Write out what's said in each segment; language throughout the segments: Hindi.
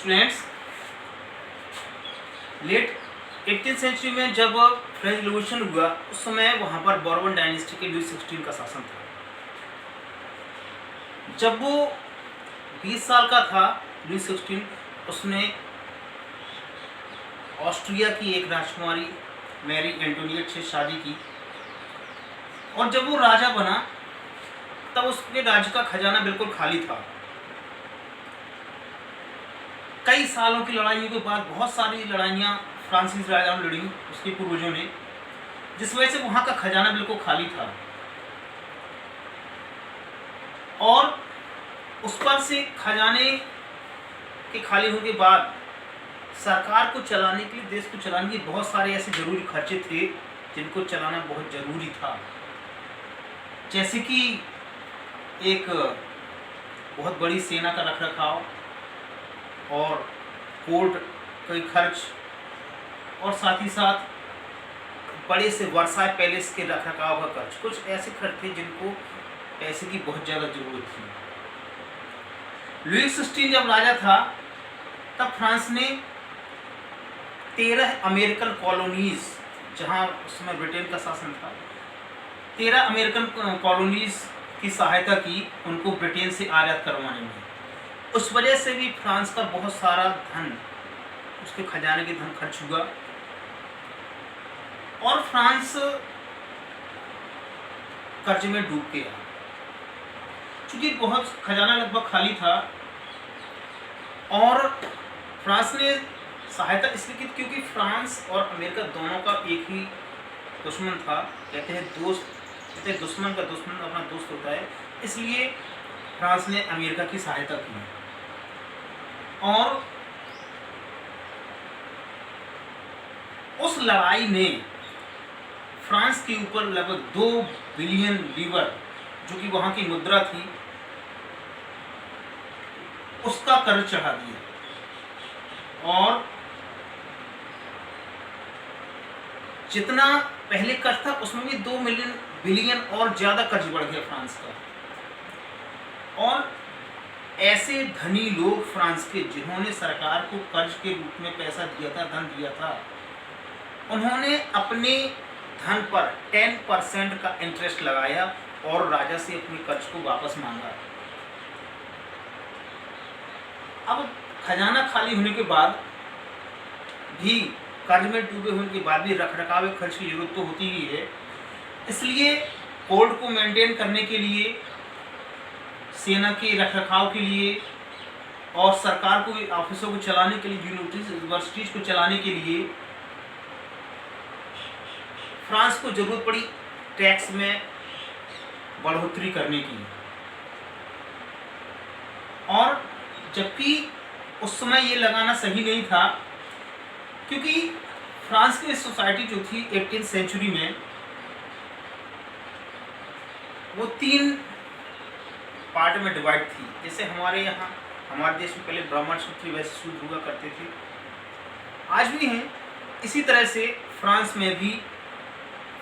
स्टूडेंट्स, लेट 18th सेंचुरी में जब फ्रेंच रिवॉल्यूशन हुआ उस समय वहाँ पर बॉर्बन डायनेस्टी के लुई 16 का शासन था। जब वो 20 साल का था लुई 16, उसने ऑस्ट्रिया की एक राजकुमारी मैरी एंटोनियट से शादी की और जब वो राजा बना तब उसके राज्य का खजाना बिल्कुल खाली था। कई सालों की लड़ाइयों के बाद बहुत सारी लड़ाइयाँ फ्रांसीसी राजाओं ने लड़ी उसके पूर्वजों ने, जिस वजह से वहाँ का खजाना बिल्कुल खाली था और उस पर से खजाने के खाली होने के बाद सरकार को चलाने के लिए, देश को चलाने के बहुत सारे ऐसे जरूरी खर्चे थे जिनको चलाना बहुत जरूरी था। जैसे कि एक बहुत बड़ी सेना का रखरखाव और कोर्ट का खर्च और साथ ही साथ बड़े से वर्साई पैलेस के रखरखाव का खर्च, कुछ ऐसे खर्च थे जिनको पैसे की बहुत ज़्यादा जरूरत थी। लुई 16 जब राजा था तब फ्रांस ने 13 अमेरिकन कॉलोनीज, जहां उसमें ब्रिटेन का शासन था, 13 अमेरिकन कॉलोनीज की सहायता की उनको ब्रिटेन से आयात करवाने में। उस वजह से भी फ्रांस का बहुत सारा धन, उसके खजाने के धन खर्च हुआ और फ्रांस कर्ज में डूब गया। चूंकि बहुत खजाना लगभग खाली था और फ्रांस ने सहायता इसलिए की क्योंकि फ्रांस और अमेरिका दोनों का एक ही दुश्मन था। कहते हैं दुश्मन का दुश्मन अपना दोस्त होता है, इसलिए फ्रांस ने अमेरिका की सहायता की और उस लड़ाई ने फ्रांस के ऊपर लगभग 2 बिलियन लीवर, जो कि वहां की मुद्रा थी, उसका कर्ज चढ़ा दिया और जितना पहले कर्ज था उसमें भी 2 बिलियन और ज्यादा कर्ज बढ़ गया फ्रांस का। और ऐसे धनी लोग फ्रांस के जिन्होंने सरकार को कर्ज के रूप में पैसा दिया था, धन दिया था, उन्होंने अपने धन पर 10% का इंटरेस्ट लगाया और राजा से अपने कर्ज को वापस मांगा। अब खजाना खाली होने के बाद भी, कर्ज में डूबे होने के बाद भी रखरखाव खर्च की जरूरत तो होती ही है। इसलिए कोर्ट को मेंटेन करने के लिए, सेना के रखरखाव के लिए और सरकार को, ऑफिसों को चलाने के लिए, यूनिवर्सिटीज को चलाने के लिए फ्रांस को जरूरत पड़ी टैक्स में बढ़ोतरी करने की। और जबकि उस समय ये लगाना सही नहीं था क्योंकि फ्रांस की सोसाइटी जो थी 18th सेंचुरी में, वो 3 पार्ट में डिवाइड थी। जैसे हमारे यहाँ, हमारे देश में पहले ब्राह्मण शूद्र वैसे शूद्र हुआ करते थे, आज भी हैं। इसी तरह से फ्रांस में भी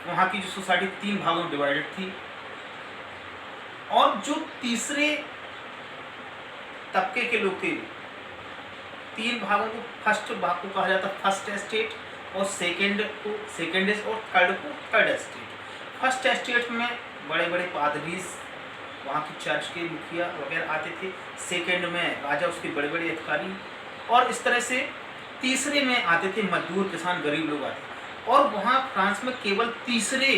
वहाँ की जो सोसाइटी 3 भागों में डिवाइडेड थी और जो तीसरे तबके के लोग थे, 3 भागों को, फर्स्ट भाग को कहा जाता फर्स्ट एस्टेट और सेकेंड को सेकेंड और थर्ड को थर्ड एस्टेट। फर्स्ट एस्टेट में बड़े बड़े पादरीज, वहाँ की चर्च के मुखिया वगैरह आते थे, सेकेंड में राजा, उसके बड़े बड़े अधिकारी, और इस तरह से तीसरे में आते थे मजदूर, किसान, गरीब लोग आते। और वहाँ फ्रांस में केवल तीसरे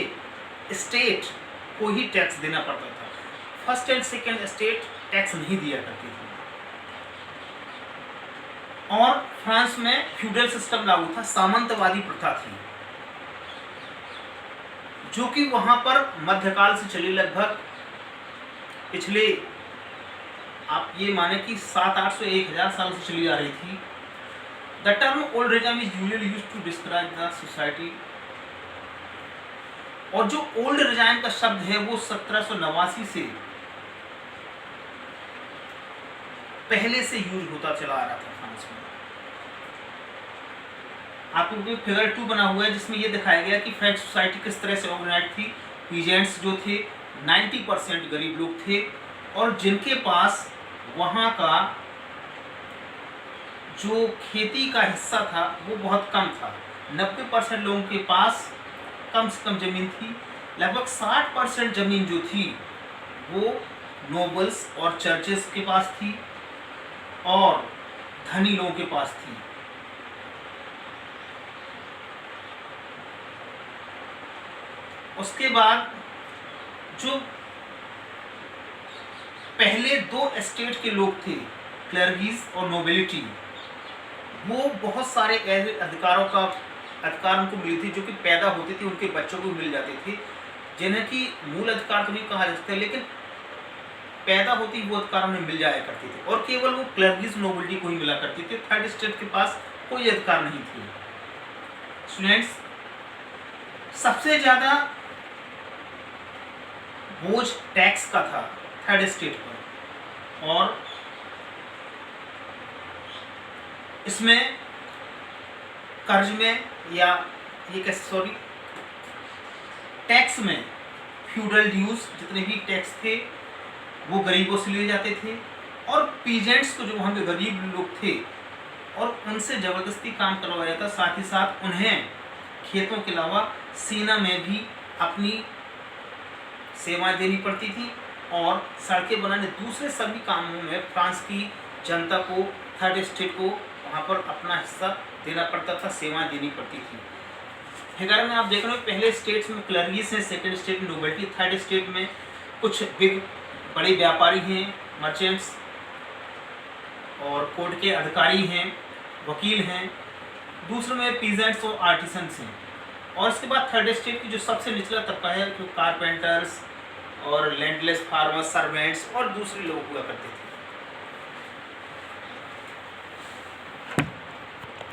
स्टेट को ही टैक्स देना पड़ता था, first and second estate tax नहीं दिया करती थी। और फ्रांस में फ्यूडल सिस्टम लागू था, सामंतवादी प्रथा थी, जो कि वहां पर मध्यकाल से चली, लगभग पिछले, आप ये माने कि 700-800-1000 साल से चली आ रही थी। The term old regime is usually used to describe the society. और जो ओल्ड रेजिम का शब्द है वो 1789 से पहले से यूज होता चला आ रहा था फ्रांस में। आपको फिगर 2 बना हुआ है जिसमें यह दिखाया गया कि फ्रेंच सोसाइटी किस तरह से ऑर्गेनाइज थी। पीजेंट्स जो थे 90% गरीब लोग थे और जिनके पास वहाँ का जो खेती का हिस्सा था वो बहुत कम था। 90% लोगों के पास कम से कम ज़मीन थी। लगभग 60% ज़मीन जो थी वो नोबल्स और चर्चेस के पास थी और धनी लोगों के पास थी। उसके बाद जो पहले 2 एस्टेट के लोग थे, क्लर्गीज और नोबिलिटी, वो बहुत सारे ऐसे अधिकार उनको मिली थी जो कि पैदा होती थी, उनके बच्चों को मिल जाते थे, जिन्हें कि मूल अधिकार तो नहीं कहा जा सकता, लेकिन पैदा होती वो अधिकार उन्हें मिल जाया करते थे। और केवल वो क्लर्गीज नोबिलिटी को ही मिला करते थे, थर्ड स्टेट के पास कोई अधिकार नहीं थे। स्टूडेंट्स, सबसे ज्यादा बोझ टैक्स का था थर्ड स्टेट पर, और इसमें कर्ज में या ये कैसे सॉरी टैक्स में फ्यूडल ड्यूज जितने भी टैक्स थे वो गरीबों से लिए जाते थे, और पीजेंट्स को जो वहाँ पे गरीब लोग थे और उनसे ज़बरदस्ती काम करवाया जाता। साथ ही साथ उन्हें खेतों के अलावा सेना में भी अपनी सेवाएं देनी पड़ती थी, और सड़कें बनाने दूसरे सभी कामों में फ्रांस की जनता को, थर्ड स्टेट को वहाँ पर अपना हिस्सा देना पड़ता था, सेवाएं देनी पड़ती थी। फिगर में आप देख रहे हो पहले स्टेट्स में क्लर्गीज हैं, सेकंड स्टेट में नोबिलिटी, थर्ड स्टेट में कुछ बिग बड़े व्यापारी हैं, मर्चेंट्स और कोर्ट के अधिकारी हैं, वकील हैं, दूसरे में पीजेंट्स और आर्टिसंस हैं। और इसके बाद थर्ड स्टेट की जो सबसे निचला तबका है, जो कारपेंटर्स और लैंडलेस फार्मर्स, सर्वेंट्स और दूसरे लोग हुआ करते थे।